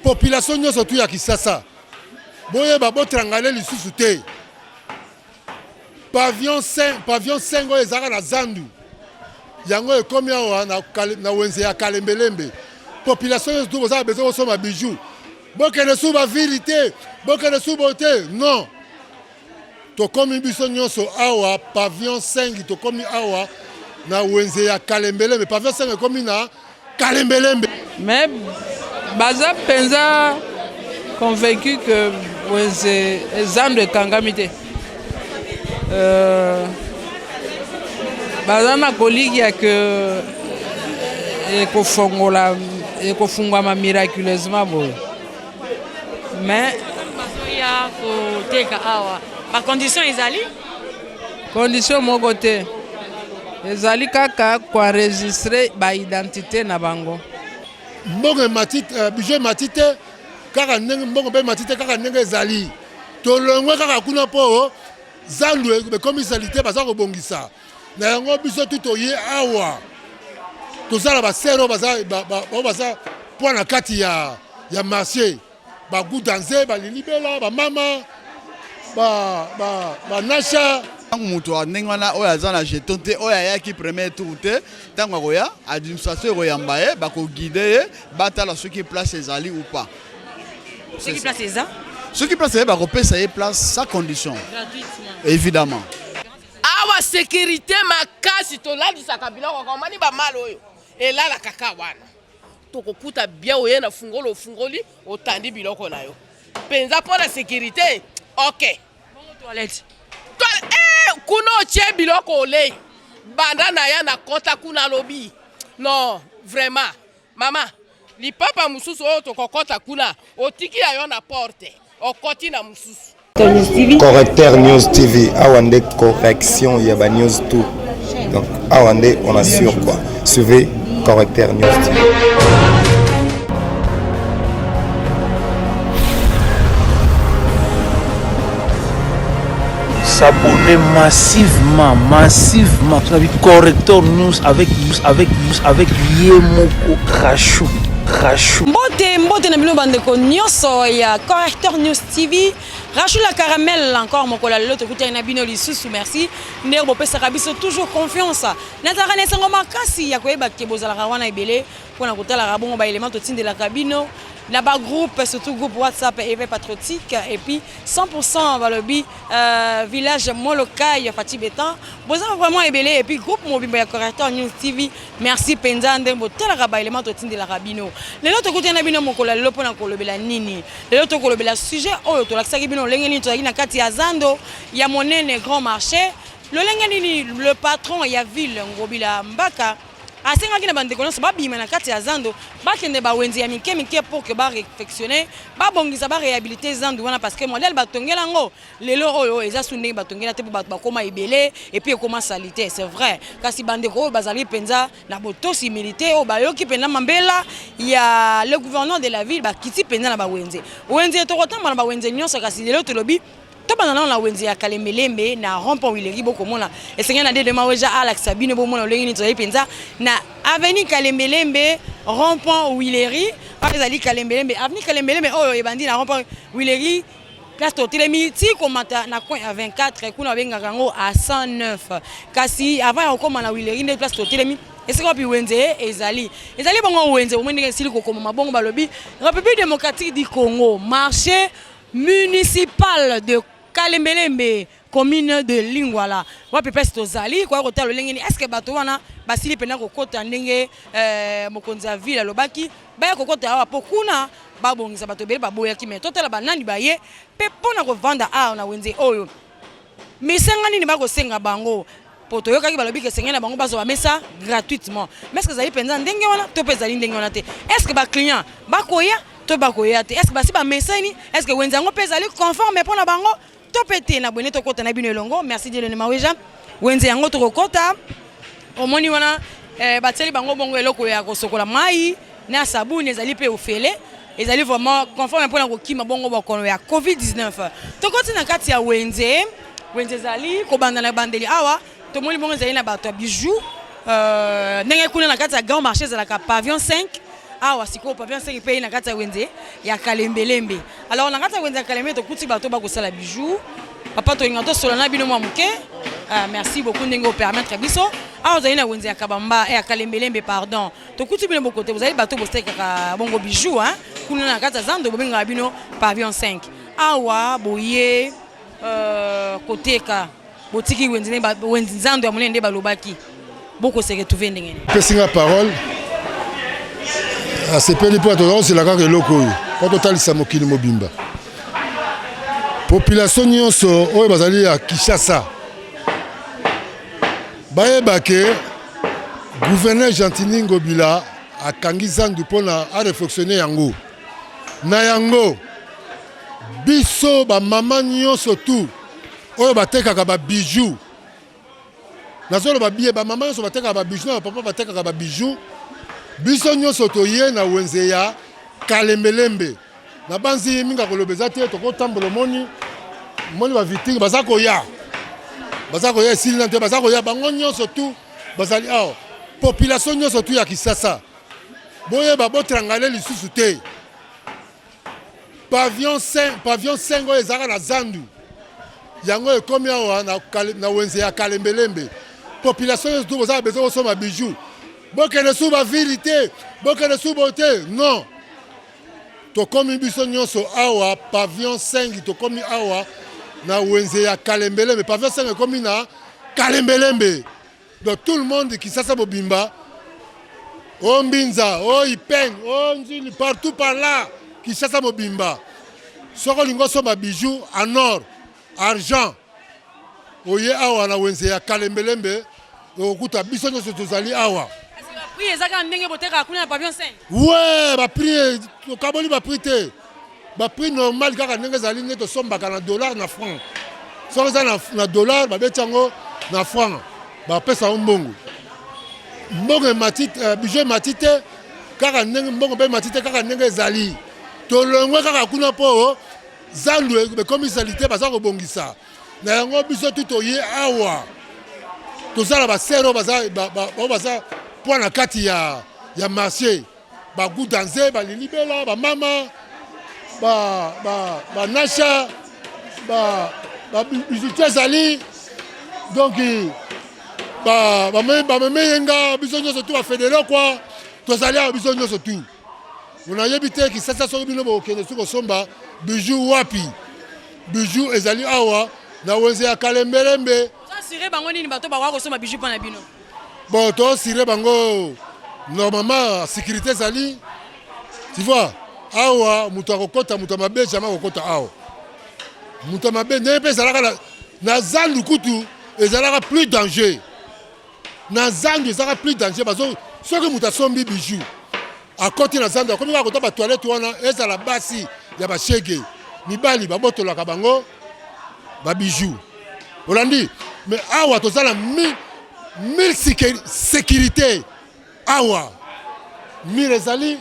population nyonso tu ya Kisasa boyeba botrangale lisusu te pavillon 5 oyo ezalaka na zandu yango ekomi awa na wenze ya Kalembelembe population nyonso tu bozala besoin kosomba bijou bokende su bavili te bokende su bo te non tokomi biso nyonso awa pavillon 5 tokomi awa na wenze ya Kalembelembe pavillon 5 ekomi na Kalembelembe. Mais baza penza convaincu que wenze ezando ekangamite baza na koligi ya que ekofungwama miraculeusement boye mais ya koteka awa ba condition ezali condition moko te ezali kaka koenregistre baidentité na bango mbongo matite bijou matite kaka ndenge mbongo mpe matite kaka ndenge ezali tolongwe kaka kuna mpo zandu ekomisali te baza kobongisa na yango biso tu toye awa tozala basere oyo baza mpo na kati ya marché bagudanze balilibela bamama banasha mutu ndenge wana oyo aza na jeton te oyo ayaki premier tour te ntango akoya administration ekoyamba ye bakoguide ye batala soki place ezali ou pas soki place ye bakopesa ye place sans condition évidemment awa sécurité makasi tolalisaka biloko komani bamala oyo elala kaka wana tokokuta bien oye na fungolo ofungoli otandi biloko na yo penza mpo na sécurité ok toilette kuna otie biloko olei banda na ya na kota kuna lobi non vraiment mama lipapa mususu oyo tokokota kuna otiki ya yo na porte okoti na mususu Correcteur News TV, Awande correction, il y a ba news tout. Donc Awande, on assure quoi. Suivez Correcteur News TV. S'abonner massivement Correcteur News avec Yemoko Rachou. Mbote na bino bandeko nyonso ya Correcteur News TV Rachou la caramel encore mokola lelo tokuta na bino lisusu merci nder bopesaka biso toujours confiance nazaka na sango makasi ya koyeba ke bozalaka wana ebele mpona kotalaka bongo ba élément totindelaka bino na ba groupe surtout groupe WhatsApp éveil patriotique et puis 100% balobi village Molokai Fati Betan bozalaka vraiment ebele et puis groupe mobimba ya Correcteur News TV merci penza ndembo talaka ba élément totindelaka bino lelo tokuta na bino mokola lelo mpona kolobela nini lelo tokolobela sujet oyo tolakisaki bino lenge nini tozalaki na kati ya zando ya monene grand marché lolenge nini le patron ya ville ngobila mbaka asengaki na bandeko nyonso babima na kati ya zando bakende bawenzi ya mike pour que ba réfectionner babongisa ba réhabiliter zando wana parce que modèle batongela ngo lelo oyo eza sunde batongela te ba koma ebele et puis ekoma salité c'est vrai kasi bandeko bazali penza na botosi militaire o bayoki pena mambela ya le gouverneur de la ville bakiti penza na bawenzi wenzi to kotamba na bawenzi nyonso kasi lelo tolobi tobana na wenzi ya Kalembelembe na rond-point Wileri bokomona esengena na dede maweja Alex Sabine bomona olengi nitoyi penza na avenue Kalembelembe rond-point Wileri ezali Kalembelembe avenue Kalembelembe oyo ebandi na rond-point Wileri place totelemi ti komata na coin ya 24 kuna bengaka ngo à 109 kasi avant ya kokoma na Wileri nde place totelemi esika pi wenze ezali bongo wenze omwendenge sili kokoma mabongo balobi République démocratique du Congo marché municipal de Kalembelembe commune de Lingwala wapi pesi tozali kwa kotalo lengeni est-ce que bato wana basili pena kokota ndenge mokonzi ya ville lobaki baya kokota awa pokuna babongisa bato bele baboya ki me totala banani baye pe pona ko vanda a na wenze oyo misenga nini bako senga bango poto yokaki balobi ke senga na bango bazo bamesa gratuitement mais est-ce que zali penza ndenge wana to pesa ndenge wana te est-ce que ba client bakoya to bakoya te est-ce que basi ba mesani est-ce que wenza ngo pesa li conforme pona bango to pete na bone to kota na bino elongo merci de le maweja wenze yango to kota omoni wana bateli bango bongo eloko ya kosokola mai na sabuni ezali pe ofele ezali vraiment conforme pona kokima bongo bokono ya COVID-19 to koti na kati ya wenze zali ko banda na bandeli awa to moni bongo ezali na bato bijou ndenge kuna na kati ya grand marché za la pavillon 5 awa siko pavillon 5 pays na kati ya wenze ya Kalembelembe. Alors na kati ya wenze ya Kalembelembe to kuti bato ba ko sala bijou. Papa to ingato solo na bino mwa muke. Merci beaucoup ndenge permettre biso. Awa za ina wenze ya Kabamba ya Kalembelembe pardon. To kuti bino bokote vous allez bato bo steka ka bongo bijou hein. Kuna na kati ya Zando bo benga bino pavillon 5. Awa boye koteka botiki wenze ba wenze Zando ya monende balobaki. Beaucoup se retrouver ndenge. Pesinga parole. Asepeli po to c'est la kaka eloko oyo. Po totalisa mokili mobimba. Population nyonso oyo bazali ya Kinshasa. Bayeba ke gouverneur Gentini Ngobila akangi Zandu mpona a réflexionner yango. Na yango biso ba mama nyonso tu oyo batekaka ba bijoux. Nazolo ba billet ba mama nyonso batekaka ba bijoux na papa batekaka ba bijoux. Biso nyonso toye na wenze ya Kalembelembe. Na banzi minga kolobeza te to kotambola moni ba vitrine bazako ya. Bazako ya silina te bazako ya bango nyonso tu bazali aw. Population nyonso tu ya Kinshasa. Boye ba botrangale lisusu te. Pavillon 5 oyo ezaka na Zandu. Yango ekomi awa na wenze ya Kalembelembe. Population nyonso tu bazaka besoin kosomba bijoux. Bokene sous ba vérité, bokene sous beauté. Non. To komi biso nyonso awa pavillon 5 to komi awa na wenze ya Kalembelembe. Pavillon 5 komi na Kalembelembe. Donc tout le monde qui sasa bobimba. O Mbinza, o Ipeng, o Nzili partout par là qui sasa bobimba. Soko lingo somba bijoux en or, argent. Oye awa na wenze ya Kalembelembe. Okuta biso nyonso tozali awa. Oui, ezaka ndenge boteka kuna na pavillon 5. Ouais, ba prix kaboli ba prix te. Ba prix normal kaka ndenge zali ne to sombaka na dollar na franc. So za na dollar ba betango na franc. Ba pesa mbongo. Mbongo matite bijou matite kaka ndenge mbongo be matite kaka ndenge zali. To longwe kaka kuna po Zandu be commisalité ba za ko bongisa. Na yango biso tuto ye awa. To sala ba sero baza pour la kati ya marché ba gudanze ba lilibela ba mama ba nasha ba bijoutier zali donc ba meyenga biso nyonso tu ba fédéré quoi to zali a biso nyonso tu on a yebité ki sasa so bino bo kene su ko somba bijou wapi bijou ezali awa na wenze ya Kalembelembe Ça siré bango nini bato ba ko somba bijou pana bino. Bon, toi, siré bango, normalement, sécurité zali, tu vois, awa, mutakokota, mutamabe, jamais kokota awa. Mutamabe, n'importe zalaka na Zandu kutu, ezalaka plus danger. Na Zandu, ezalaka plus danger, parce que ceux qui mutasombi bijou, à côté na Zandu, comme il y a côté ba toilette, wana, ezala basi, ya ba shege, mibali, ba boto la kabango, ba bijou. Olandi, mais awa, tozala mille sécurité awa mille ezali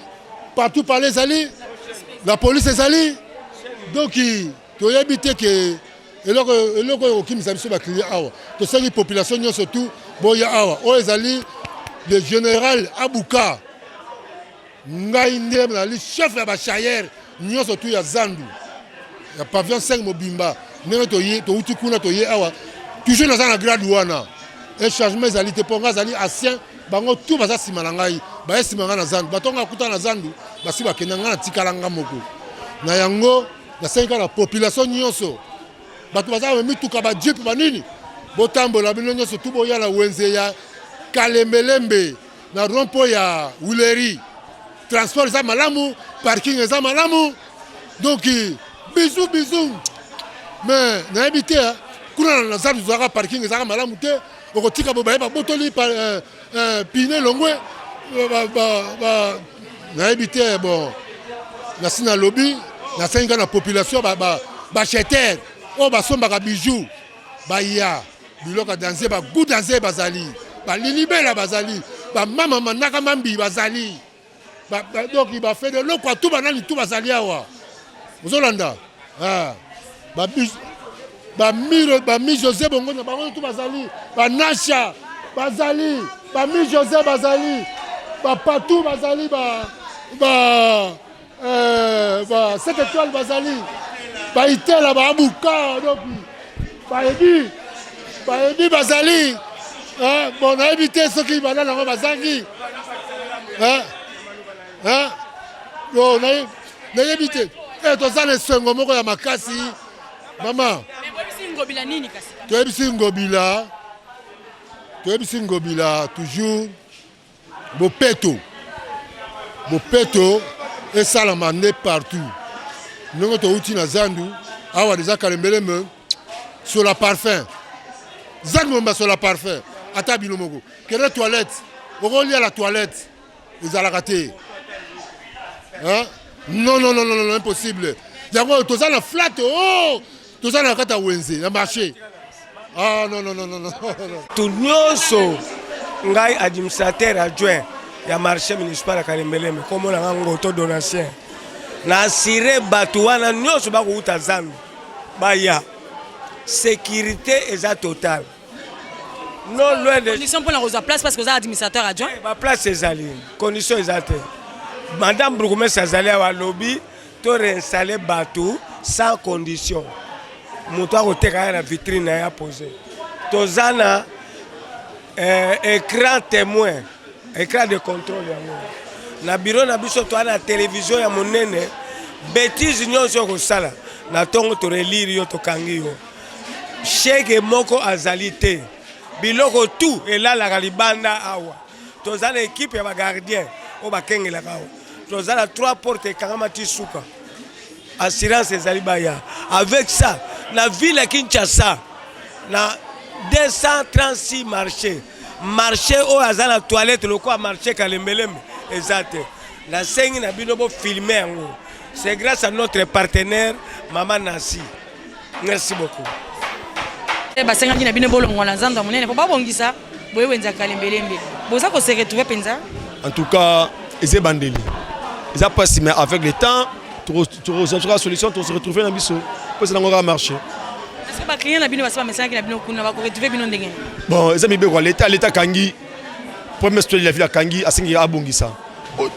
partout par les ali la police ezali donc to yebite ke eloko okimisa biso ba client awa to sali population nyonso tout boya awa o ezali le général Abuka ngai ndem na li chef ya ba chayer nyonso tout ya Zandu ya pavillon 5 mobimba ndenge to uti kuna to ye awa toujours na za grade wana et changement ezali te ponga zali ancien bango tout baza sima na ngai ba esima nga na Zandu batonga kuta na Zandu basi bakenda nga na tikalanga moko na yango na senga la population nyonso bato baza mituka ba jeep banini botambola bino nyonso tu boya na wenze ya Kalembelembe na rompo ya Wuleri transport za malamu parking za malamu donc bisou mais na habité kuna na Zandu za parking za malamu te okotika bobaye ba botoli pine longwe na habité bon na sina lobby na senga na population ba cheter o ba somba ka bijou ba ya biloka danser ba goût danser bazali ba lilibela bazali ba mama manaka mambi bazali donc il va faire de l'eau quoi tout banani tout bazali awa ozolanda ba mi José bongo na bango tout bazali ba Nasha bazali ba mi José bazali ba Patou bazali ba 7 étoiles bazali baitela babuka donc bayebi bazali bon nayebi te soki bana nango bazangi nayebi te toza na esengo moko ya makasi mama toyebisi ngobila toujours bopeto esalama nde partout ndenge touti na zandu awa deja kalembeleme sur la parfum zandu momba sur la parfum ata bino moko kende toilette okolia la toilette ezalaka te non impossible yango toza na flat toza na kata wenze na marché non tout nyonso ngai administrateur adjoint ya marché municipal ya Kalembeleme comme on a ngoto donation na assurer bato wana nyonso bakouta zandu baya sécurité eza totale non loin de condition pour la rose place parce que vous êtes administrateur adjoint ba place ezali condition ezate madame bourgmestre azali à lobby to réinstaller bato sans condition moto akoteka na vitrine ya poser tozana écran témoin écran de contrôle yango na bureau na biso to na télévision ya monene bêtise nyonso ko sala na tongo to relire yo to kangi yo cheke moko azali te biloko tout elalaka libanda awa tozana équipe ya ba gardien o bakengela kawo tozana 3 portes ekangama ti suka assurance ezali baya avec ça la ville ya Kinshasa na 236 marché oyo aza na toilette lokola marché Kalembeleme ezate na sengi na bino bo filmer yango c'est grâce à notre partenaire Maman Nancy merci beaucoup basengaki na bino bolongo na nzando monene po babongisa boye wenza Kalembeleme boza ko se retrouver penza en tout cas eze bandeli eza passé mais avec le temps tu la solution tu se retrouver dans biso pour ça ngora marché est-ce que ba client na bino basa mesaki na bino kuna ba ko retrouver bino ndenge bon eza mibe kwa l'état kangi premier story la ville kangi asingi abongisa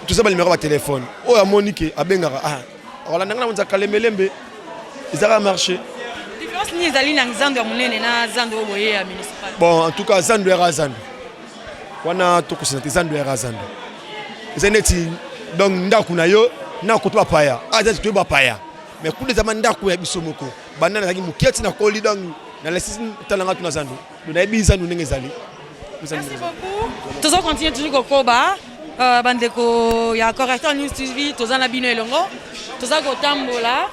tout ça ba numéro ba téléphone o ya Monique abengaka wala ndanga na Kalembeleme ezaka marché différence ni ezali na nzando ya monene na nzando boye ya municipal bon en tout cas zando ya zando wana to kusina zando ya zando ezeneti donc ndaku na yo na ko to paya aza to ba paya mais ku des ndaku ya biso moko banana zaki muketi na koli donc na la sisi talanga tuna zando na ibiza ndenge ezali merci beaucoup tozo continue toujours kokoba bandeko ya correcteur news TV tozana bino elongo toza kotambola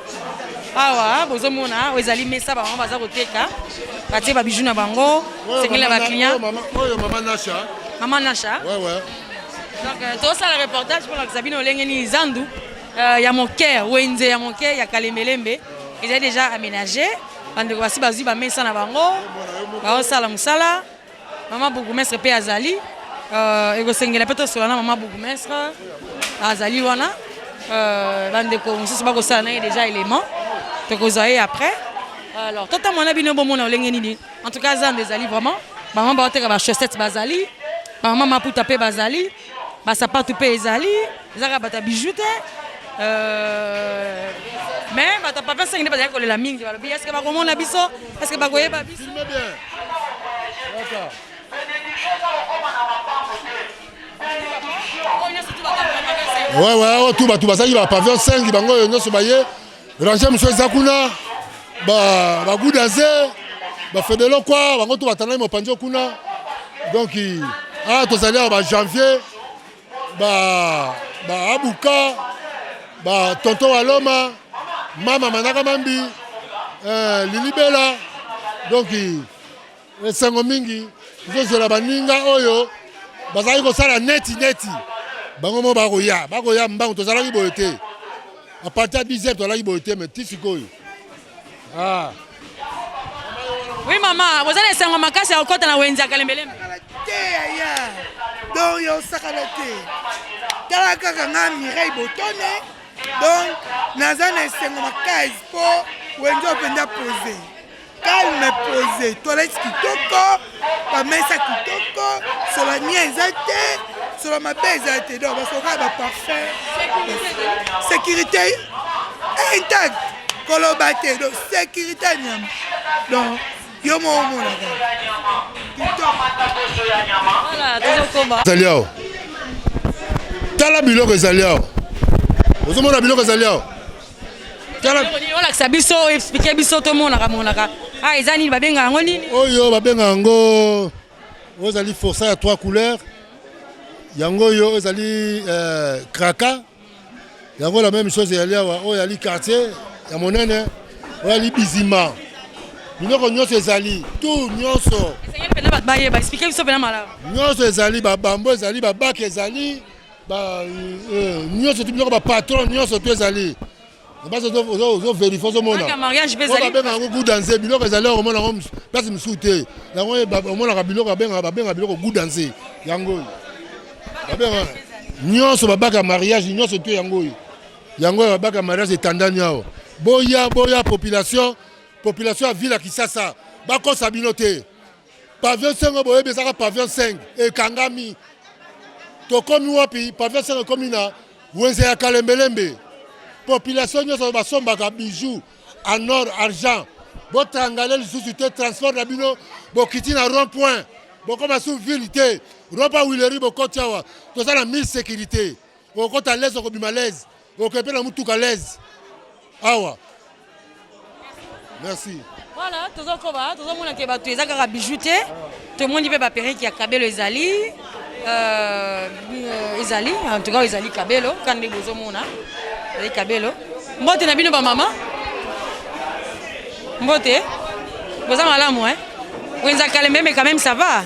awa bozomona ezali mesa bango baza koteka batie babiju na bango sengela ba client oyo maman Nasha ouais donc tosala reportage pour la Sabine olengeni zandu ya moke wenze ya moke ya Kalembeleme ezali déjà aménagé bandeko basi bazwi ba mesa na bango baosala musala maman bourgmestre pe azali ekosengela pe tosolana maman bourgmestre azali wana bandeko mosusu bakosala na ye déjà élément tokozwa ye après alors totamona bino bomona olenge nini en tout cas zandu ezali vraiment maman baoteka ba chaussette bazali maman maputa pe bazali basapatu pe ezali ezaka bata bijou te mais bata papa sengene bazali kolela mingi balobi est-ce que bakomona biso est-ce que bakoyeba biso filme bien d'accord ouais tout bato bazali ba pavillon 5 bango nyonso baye ranger muso eza kuna ba gudaze ba fedelo kwa bango to batana mopanjo kuna donc tozali ba janvier ba abuka ba tonton waloma mama manaka mambi lilibela donc esengo mingi tozozela baninga oyo bazali kosala neti bango mo bakoya mbango tozalaki boye te à partir de 10h tozalaki boye te mais ti sikoyo oui maman bozali esengo makasi ya kokota na wenze ya Kalembeleme donc yo sakana te tala kaka nga Mireille Botone donc naza na esengo makasi mpo wenze openda pose calme pose toilette kitoko bamesa kitoko sola nia eza te sola mabe eza te donc basoka baparfum sécurité intacte koloba te donc sécurité nyama donc yo mo omonaka ezali awa tala biloko ezali awa ozomona biloko ezali awa olakisa biso explike biso tomonaka eza nini babenga yango nini oyo babenga yango ozali forçat ya 3 couleurs yango oyo ezali kraka yango la même chose ezali awa oyo ezali quartier ya monene oyo ezali bizima biloko nyonso ezali tout nyonso nyonso ezali babambo ezali babak ezali nyonso tu biloko bapatron nyonso tu ezali ozoverifie ozomonababenga yango gudanse biloko ezali okomona yango place mosusu te yango omonaka biloko babenga biloko gudanse yango oyo babenga nyonso babaka mariage nyonso te yango oyo yango oyo babaka mariage etandani awa boya population ya ville ya Kisasa bakosa bino te pavillon 5 boyebi ezaka pavillon 5 ekangami tokomi wapi pavillon 5 ekomi na wenze ya kalembelembe population nyonso basombaka bijou en or argent botangale lisusu te transport na bino bokiti na rond point bokoma su ville te rond-point Wileri bokoti awa toza na 1000 sécurité okota lese okobima lese okepe na mutuka lese awa. Merci. Voilà, tozomona ke bato eza kaka bijou te tomoni mpe bapereki ya kabelo ezali en tout cas ezali kabelo kandi bozomona ezali kabelo mbote na bino bamama mbote boza malamu wenza Kalembe quand même ça va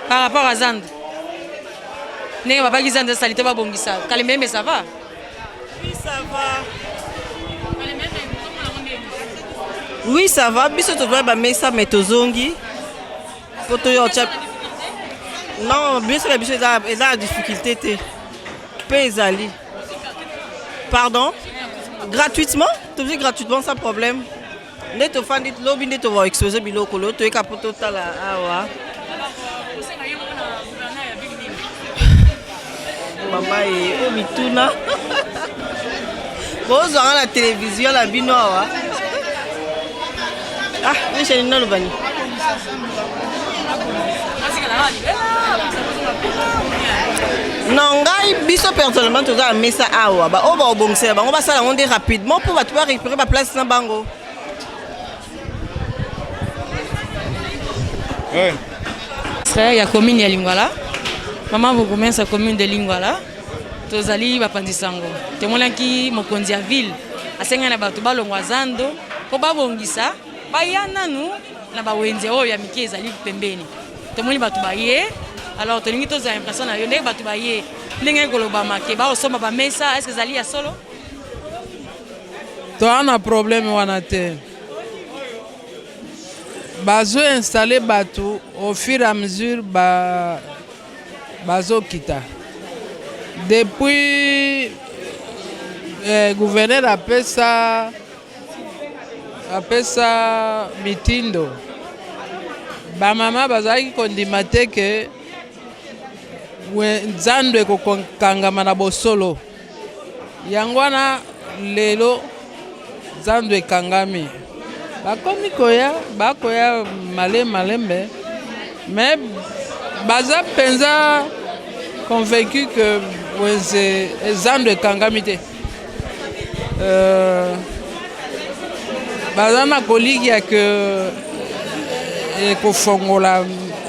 par rapport à Zand ndenge babaki Zand esali te babongisa Kalembe ça va. Oui ça va. Oui, ça va. Biso to va mesa metozongi. Poto yo tcha. Non, biso la biso eza difficulté te. Pe ezali. Pardon? Gratuitement? Tu dis gratuitement sans problème. Neto fandit lobby neto va exposer biloko lo to ekapoto tala awa. Mama e o bituna. Bozo à la télévision la bino awa. Ah, je suis là, Lubani. Non, biso personnellement, tu as mis ça à Oua. On va au bon service. On va ça rapidement pour pouvoir récupérer ma place dans Bango. Il y a commune de Lingwala. Maman, vous commencez à commune de Lingwala. Tous allez à Pandisango. Tu es qui mon conduit à ville. À Senga na batu balongwa Zando. Pour pas bongisa. Bayana nous na bawenze oyo ya mike ezali pembeni tomoni batu baye alors tolingi toza impression na yo ndenge batu baye ndenge koloba make ba osomba ba mesa est-ce que ezali ya solo to ana problème wana te bazo installer batu au fur et à mesure bazo kita depuis gouverneur apesa mitindo bamama bazalaki kondima te ke nzando ekokangama na bosolo yango wana lelo nzando ekangami bakomi bakoya malembe mais baza mpenza convaincu que nzando ekangami te baza na kolikia ke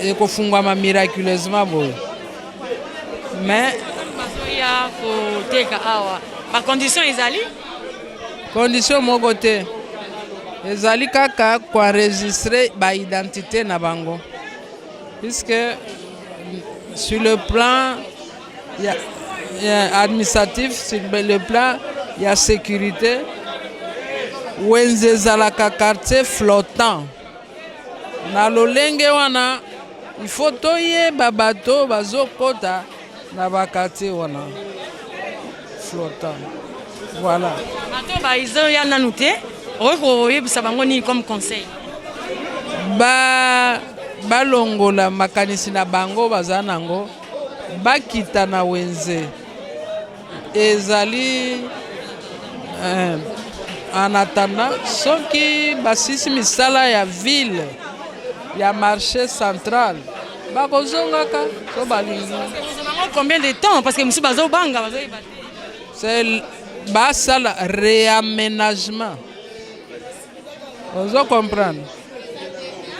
ekofungwama miraculeusement boye mais bazoya koteka awa bacondition ezali condition moko te ezali kaka koenregistre baidentité na bango puisque sur le plan administratif sur le plan ya sécurité wenze ezalaka quartier flottant na lolenge wana il faut toyeba bato bazokota na bakartier wana flottant voilà bato bazoya nanu te okoyebisa bango nini comme conseil balongola makanisi na bango baza nango bakita na wenze ezali en attendant soki basisi misala ya ville ya marché central bakozongaka so balingi. Combien de temps? Parce que monsieur bazobanga c'est basala réaménagement. Ozo comprendre.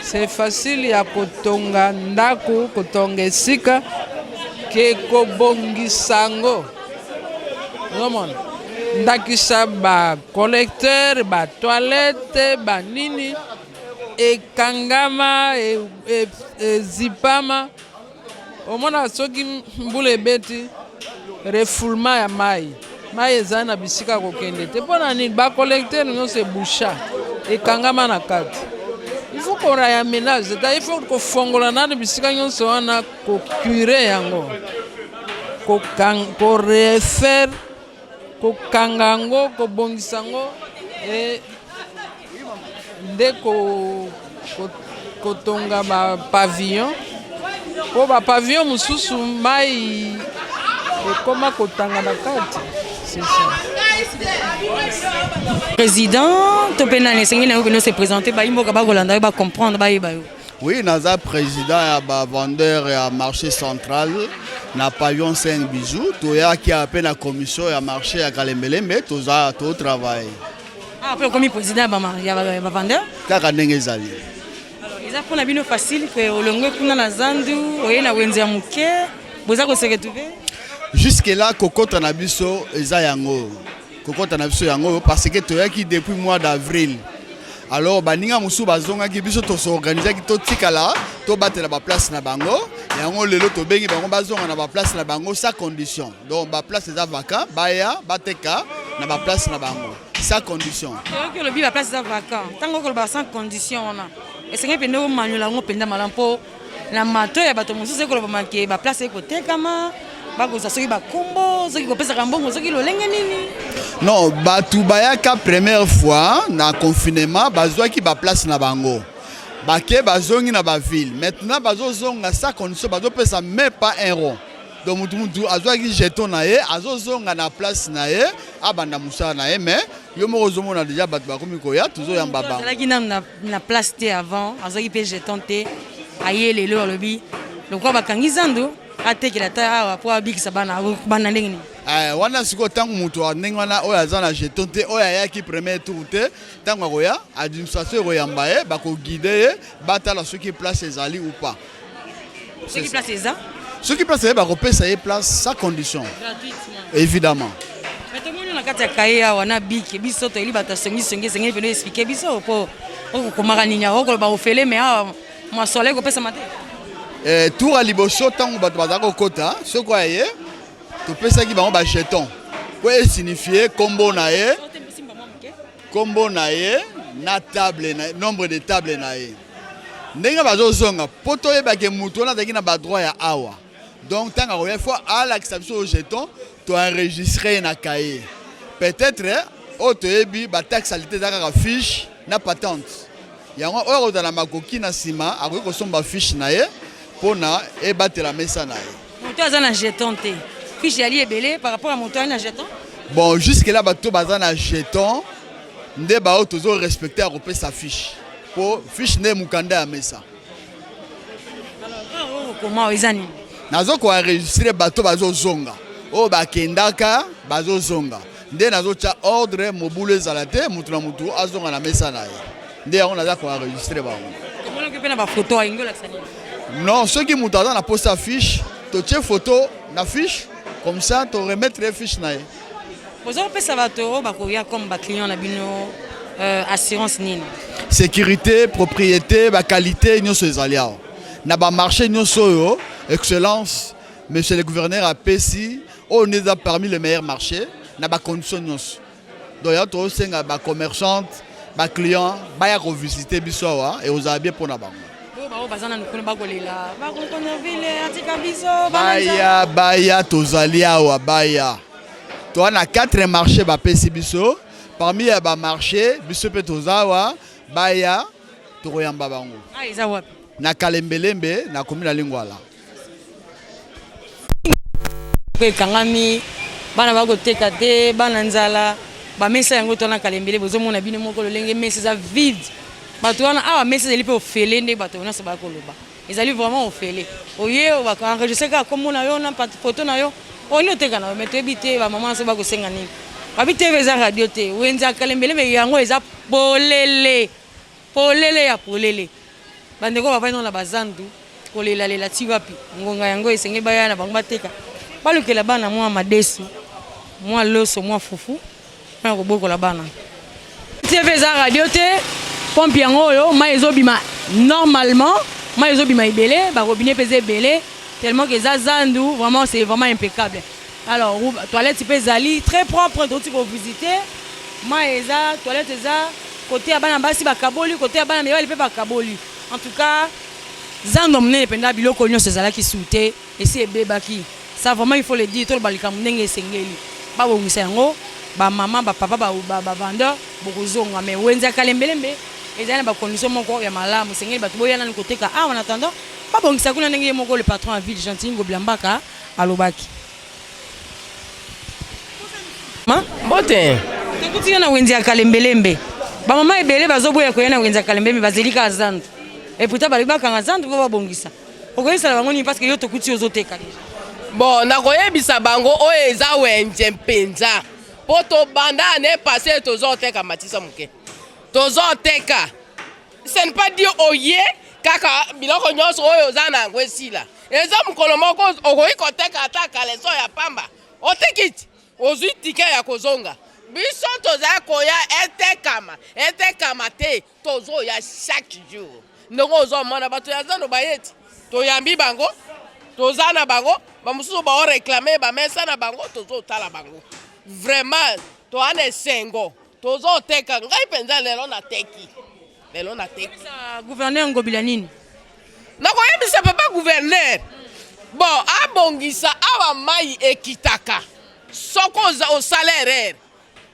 C'est facile ya kotonga ndako, kotonga esika ke kobongisango. Nomon. Ndakisa ba collecteur, ba toilette, ba nini ekangama zipama. Omona soki mbule beti refoulement ya mai. Mai eza na bisika kokende te pona nini ba collecteur nyonso boucha ekangama na kati. Il faut qu'on réaménage, il faut qu'on fongola na bisika nyonso wana ko curer yango. Ko refaire ko kangango ko bongisango et nde ko tonga ba pavillon. Po ba pavillon mususu mai ekoma kotanga na kati. C'est ça. Président, Topena Nesengi na se présenter ba imboka ba Golanda ba comprendre ba yeba yo. Oui, naza président ya ba vendeur ya marché central na pavillon 5 bijoux, toya qui a appelé la commission ya marché ya Kalembelembe, toza to travail. Ah, après comme président ya ba vendeur Kaka ndenge ezali. Alors, eza pona bino facile que olongwe kuna na zandu, oye na wenze ya muke, boza ko se retrouver. Jusque là kokota na biso eza yango. Kokota na biso yango parce que toyaki depuis mois d'avril. Alors baninga musu bazonga ki biso to s'organiser ki to tikala to batela ba place na bango yango lelo to bengi bango bazonga na ba place na bango sans condition. Donc ba place eza vacant baya bateka na ba place na bango sans condition. Que le bi ba place eza vacant. Tango ko ba sans condition ona. Esenga pende o manyola ngo penda malampo na mato ya bato musu se ko ba manke ba place ko tekama. Non, batu bayaka première fois na confinement bazwa ki ba place na bango. Bake bazongi na ba ville. Maintenant bazozonga sa condition bazo pesa même pas un rond. Donc mutu azwa ki jeton na ye, azozonga na place na ye, abanda musa na ye mais yo mo ozomona déjà batu bakomi koya toujours yamba ba. Azaki na place té avant, azaki pe jeton té aye lelo lobi. Lokwa bakangi zando. Wana siko tangu mutu ndenge wana oyo aza na jeton te oyo ayaki premier tour te tango akoya administration ekoyamba ye bakoguide ye batala soki place ezali ou pas. Soki place eza? Soki place ezali bakopesa ye place sans condition. Gratuitement. Évidemment. Mais tout le monde na kati ya kaye awa na biki biso to eli bata songi sengeli peno expliquer biso po okomaka nini okoloba ofele mais awa mwa soleil kopesa mate. Tour à liboso tango bato bazako kota soko aye to pesa ki bango ba jeton pour signifier combo na ye na table na nombre de tables na ye ndenge bazozonga poto ye bake mutu na taki na ba droit ya awa donc tanga ko fois à l'acceptation au jeton to enregistrer na cahier peut-être auto yebi ba taxalité zaka fiche na patente yango oyo dans la makoki na sima akoki ko somba fiche na ye pona e batela mesa na ye. Moto aza na jeton te. Fiche ali ebele par rapport à moto na jeton. Bon jusque là bato baza na jeton nde ba auto zo respecter a sa fiche. Po fiche ne mukanda ya mesa. Alors comment ezani? Nazo ko enregistrer bato bazo zonga. O ba kendaka bazo zonga. Nde nazo cha ordre mobule zalate mutu na mutu azonga na mesa na ye. Nde on nazo ko enregistrer ba. Comment on peut na ba photo a ingola tsani? Non, ceux qui m'ont dans la poste affiche, tu tiens photo, la fiche, comme ça, tu remettre les fiches. Vous avez ça va comme client assurance nini. Sécurité, propriété, qualité, nous sommes allés. Na ba marché nous sommes excellence. Monsieur le gouverneur a PSI, on est parmi les meilleurs marchés. Na ba conditions nous. Donc il y a tous ces commerçants, ba clients, ba ya visiter bisoa et aux habits pour na ba. Baya tozali awa baya to na 4 marchés ba pesi biso parmi ya ba marché biso pe tozawa baya to koyamba bango na Kalembelembe na commune ya Lingwala pe kangami bana bakoteka te bana nzala bamesa yango tona kalembele bozomona bino moko lolenge mesa eza vide bato wana awa mesa ezali mpe ofele nde bato nyonso bakoloba ezali vraiment ofele oye bakaenregistre kaka kombo na yo na foto na yo oni oteka na yo me toyebi te bamama nyonso bakosenga nini babi te eza radio te wenze ya kalembele me yango eza polele ya polele bandeko bavai no na bazandu kolelalela ti wapi ngonga yango esengeli baya na bango bateka balukela bana mwa madesu mwa loso mwa fufu na kobokola bana TV eza radio te pompe yango oyo mai ezobima normalement mai ezobima ebele barobine mpe eza ebele tellement que eza zandu vraiment c'est vraiment impeccable alors toilette mpe ezali très propre toti kovisite mai eza toilette eza côté ya bana basi bakaboli côté ya bana mibali mpe bakaboli en tout cas zando monene mpenza biloko nyonso ezalaki su te esi ebebaki ça vraiment il faut le dire toloba likambo ndenge esengeli babongisa yango bamama bapapa bavandeur bokozonga mais wenze ya kalembelembe ezali na bacondition moko ya malamu esengeli bato boyana ni koteka awa en attendant babongisa kuna ndenge ye moko le patron ya ville Gentil Ngobila Mbaka alobaki mbote tekuti na wenze ya kalembelembe bamama ebele bazoboya koya na wenze ya kalembelembe bazeli ka zandu et pourtant bali bakanga zandu ko babongisa okoyisala bango ni parce que yo tokuti ozoteka déjà bon nakoyebisa bango oyo eza wenze mpenza po tobanda ane passé tozoteka matisa moke tozoteka ce n'est pas dire oye kaka biloko nyonso oyo oza na yango esila eza mokolo moko okoki koteka ata kaleso ya pamba otekiti ozwi tike ya kozonga biso tozali koya etekama te tozoya chaque jour ndenge ozomona bato ya zando bayeti toyambi bango toza na bango bamosusu baoreklame bamesa na bango tozotala bango vraiment toana esengo tozoteka ngai mpenza lelo nateki gouverneur Ngobila nini nakoyebisa papa gouverneur bon abongisa awa mai ekitaka soko au salaire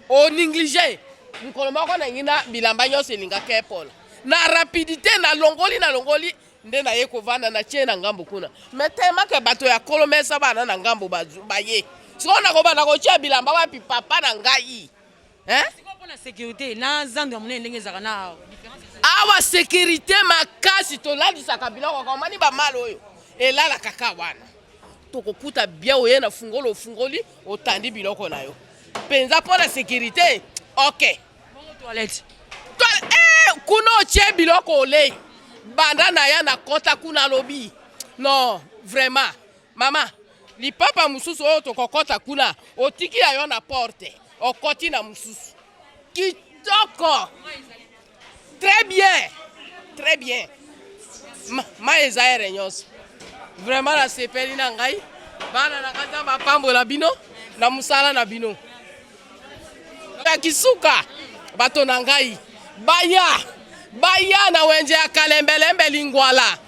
au négligé mokolo moko na ngina bilamba nyonso elingaka epola na rapidité na longoli nde na ye kovanda na tie na ngambo kuna mais tellement que bato ya kolomesa bana na ngambo baye siko nakobana kotia bilamba wapi papa na ngai siko na sécurité na zando ya monene ndenge ezaka na awa sécurité makasi tolalisaka biloko komani bamalo oyo elala kaka wana tokokuta bien oye na fungoli otandi biloko na yo penza pour la sécurité ok toilette kuna otie biloko ole banda na ya na kota kuna lobi non vraiment mama lipapa mususu oyo tokokota kuna otiki ya yo na porte okoti na mususu kitoko très bien ma ezaere nyonso vraiment na sepeli na ngai bana na kata bapambola bino na musala na bino ya kisuka bato na ngai baya na wenze ya kalembelembe lingwala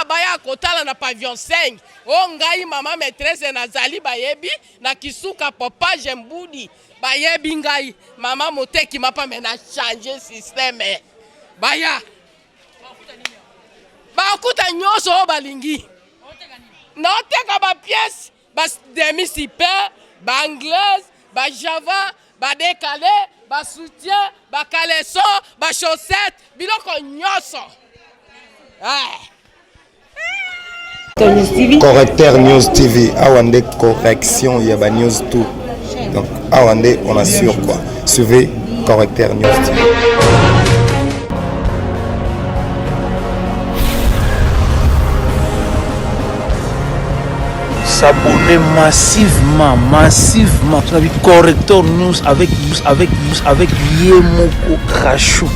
baya kotala na pavillon 5 o ngai mama maîtresse nazali bayebi na kisuka papa jembudi bayebi ngai mama moteki mapambe na changer système baya bakuta nyonso oyo balingi naoteka bapièce bademi super baanglaise bajava badekale basoutien bakaleso bachaussette biloko nyonso Correcteur News TV, Awande correction, il y a ba news tout. Donc Awande, on assure quoi. Suivez Correcteur News TV. S'abonner massivement. Tu as vu Correcteur News avec Yemoko Krachou.